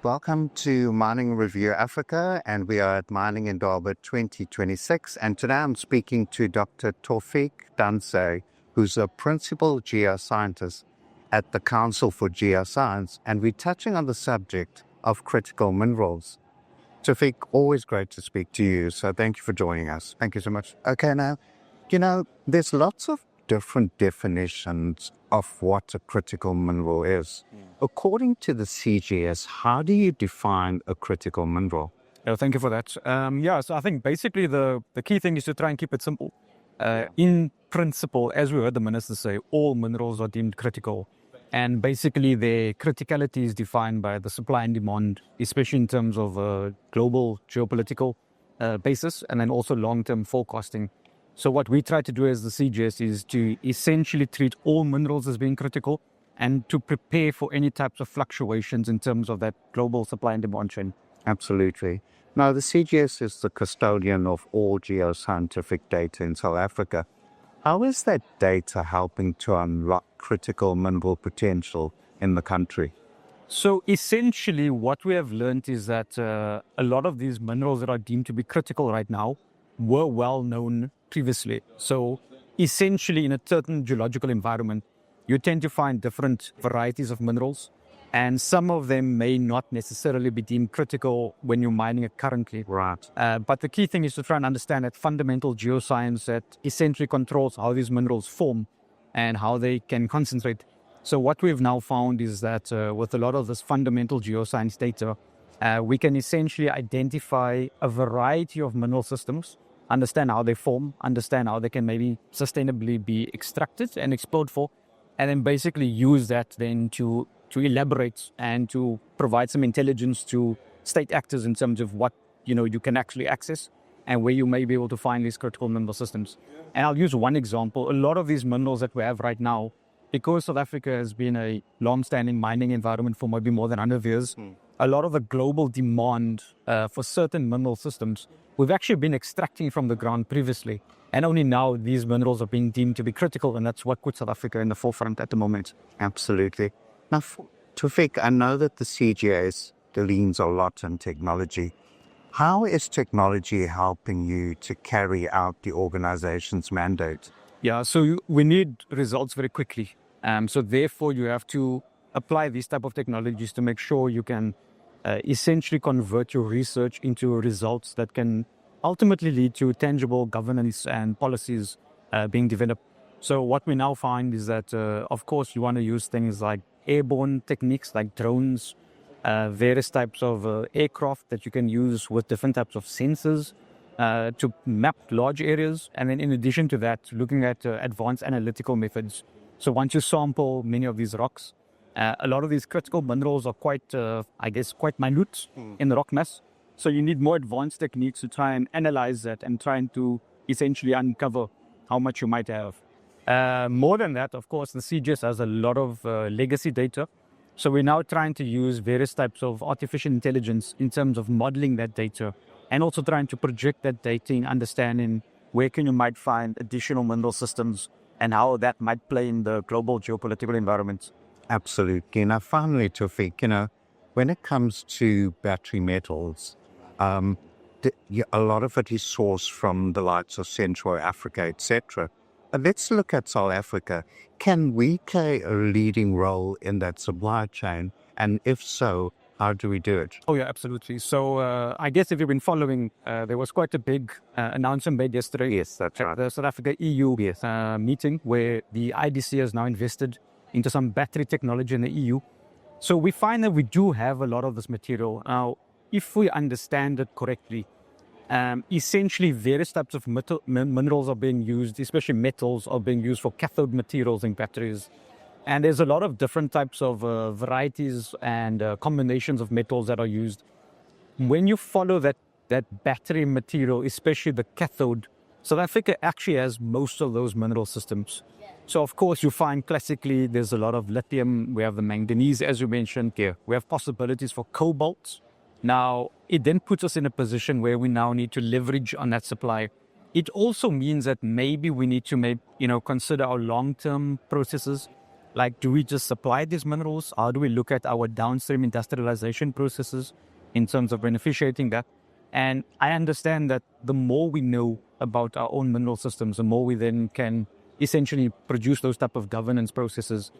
Welcome to Mining Review Africa, and we are at Mining Indaba 2026. And today I'm speaking to Dr. Taufeeq Dhansay, who's a principal geoscientist at the Council for Geoscience, and we're touching on the subject of critical minerals. Taufeeq, always great to speak to you, so thank you for joining us. Thank you so much. Okay, now, there's lots of different definitions of what a critical mineral is. According to the CGS, how do you define a critical mineral? Thank you for that. So I think basically the key thing is to try and keep it simple. In principle, as we heard the minister say, all minerals are deemed critical. And basically their criticality is defined by the supply and demand, especially in terms of global geopolitical basis, and then also long-term forecasting. So what we try to do as the CGS is to essentially treat all minerals as being critical and to prepare for any types of fluctuations in terms of that global supply and demand chain. Absolutely. Now, the CGS is the custodian of all geoscientific data in South Africa. How is that data helping to unlock critical mineral potential in the country? So essentially what we have learned is that a lot of these minerals that are deemed to be critical right now were well known previously. So essentially in a certain geological environment, you tend to find different varieties of minerals, and some of them may not necessarily be deemed critical when you're mining it currently. Right. But the key thing is to try and understand that fundamental geoscience that essentially controls how these minerals form and how they can concentrate. So what we've now found is that with a lot of this fundamental geoscience data, we can essentially identify a variety of mineral systems, understand how they form, understand how they can maybe sustainably be extracted and explored for, and then basically use that then to elaborate and to provide some intelligence to state actors in terms of what you can actually access and where you may be able to find these critical mineral systems. And I'll use one example. A lot of these minerals that we have right now, because South Africa has been a long-standing mining environment for maybe more than 100 years, a lot of the global demand for certain mineral systems, we've actually been extracting from the ground previously. And only now these minerals are being deemed to be critical, and that's what puts South Africa in the forefront at the moment. Absolutely. Now, Taufeeq, I know that the CGS leans a lot on technology. How is technology helping you to carry out the organization's mandate? Yeah, so we need results very quickly. So therefore, you have to apply these type of technologies to make sure you can essentially convert your research into results that can ultimately lead to tangible governance and policies being developed. So what we now find is that, of course, you want to use things like airborne techniques like drones, various types of aircraft that you can use with different types of sensors to map large areas. And then in addition to that, looking at advanced analytical methods. So once you sample many of these rocks, a lot of these critical minerals are quite minute in the rock mass. So you need more advanced techniques to try and analyze that and trying to essentially uncover how much you might have. More than that, of course, the CGS has a lot of legacy data. So we're now trying to use various types of artificial intelligence in terms of modeling that data and also trying to project that data in understanding where you might find additional mineral systems and how that might play in the global geopolitical environment. Absolutely. Now, finally, Taufeeq, when it comes to battery metals, a lot of it is sourced from the likes of Central Africa, etc. Let's look at South Africa. Can we play a leading role in that supply chain? And if so, how do we do it? Oh, yeah, absolutely. So I guess if you've been following, there was quite a big announcement made yesterday. Yes, that's right. At the South Africa EU meeting where the IDC has now invested into some battery technology in the EU. So we find that we do have a lot of this material. Now, if we understand it correctly, essentially various types of minerals are being used, especially metals are being used for cathode materials in batteries. And there's a lot of different types of varieties and combinations of metals that are used. When you follow that battery material, especially the cathode, South Africa actually has most of those mineral systems. So of course you find classically there's a lot of lithium, we have the manganese as you mentioned, we have possibilities for cobalt. Now it then puts us in a position where we now need to leverage on that supply. It also means that maybe we need to consider our long-term processes Like, do we just supply these minerals? How do we look at our downstream industrialization processes in terms of beneficiating that? And I understand that the more we know about our own mineral systems, the more we then can essentially produce those type of governance processes.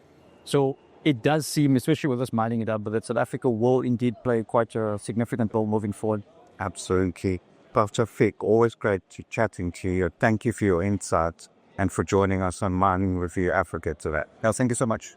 So it does seem, especially with us mining it up, that South Africa will indeed play quite a significant role moving forward. Absolutely. Taufeeq, always great chatting to you. Thank you for your insights and for joining us on Mining Review Africa today. Now, thank you so much.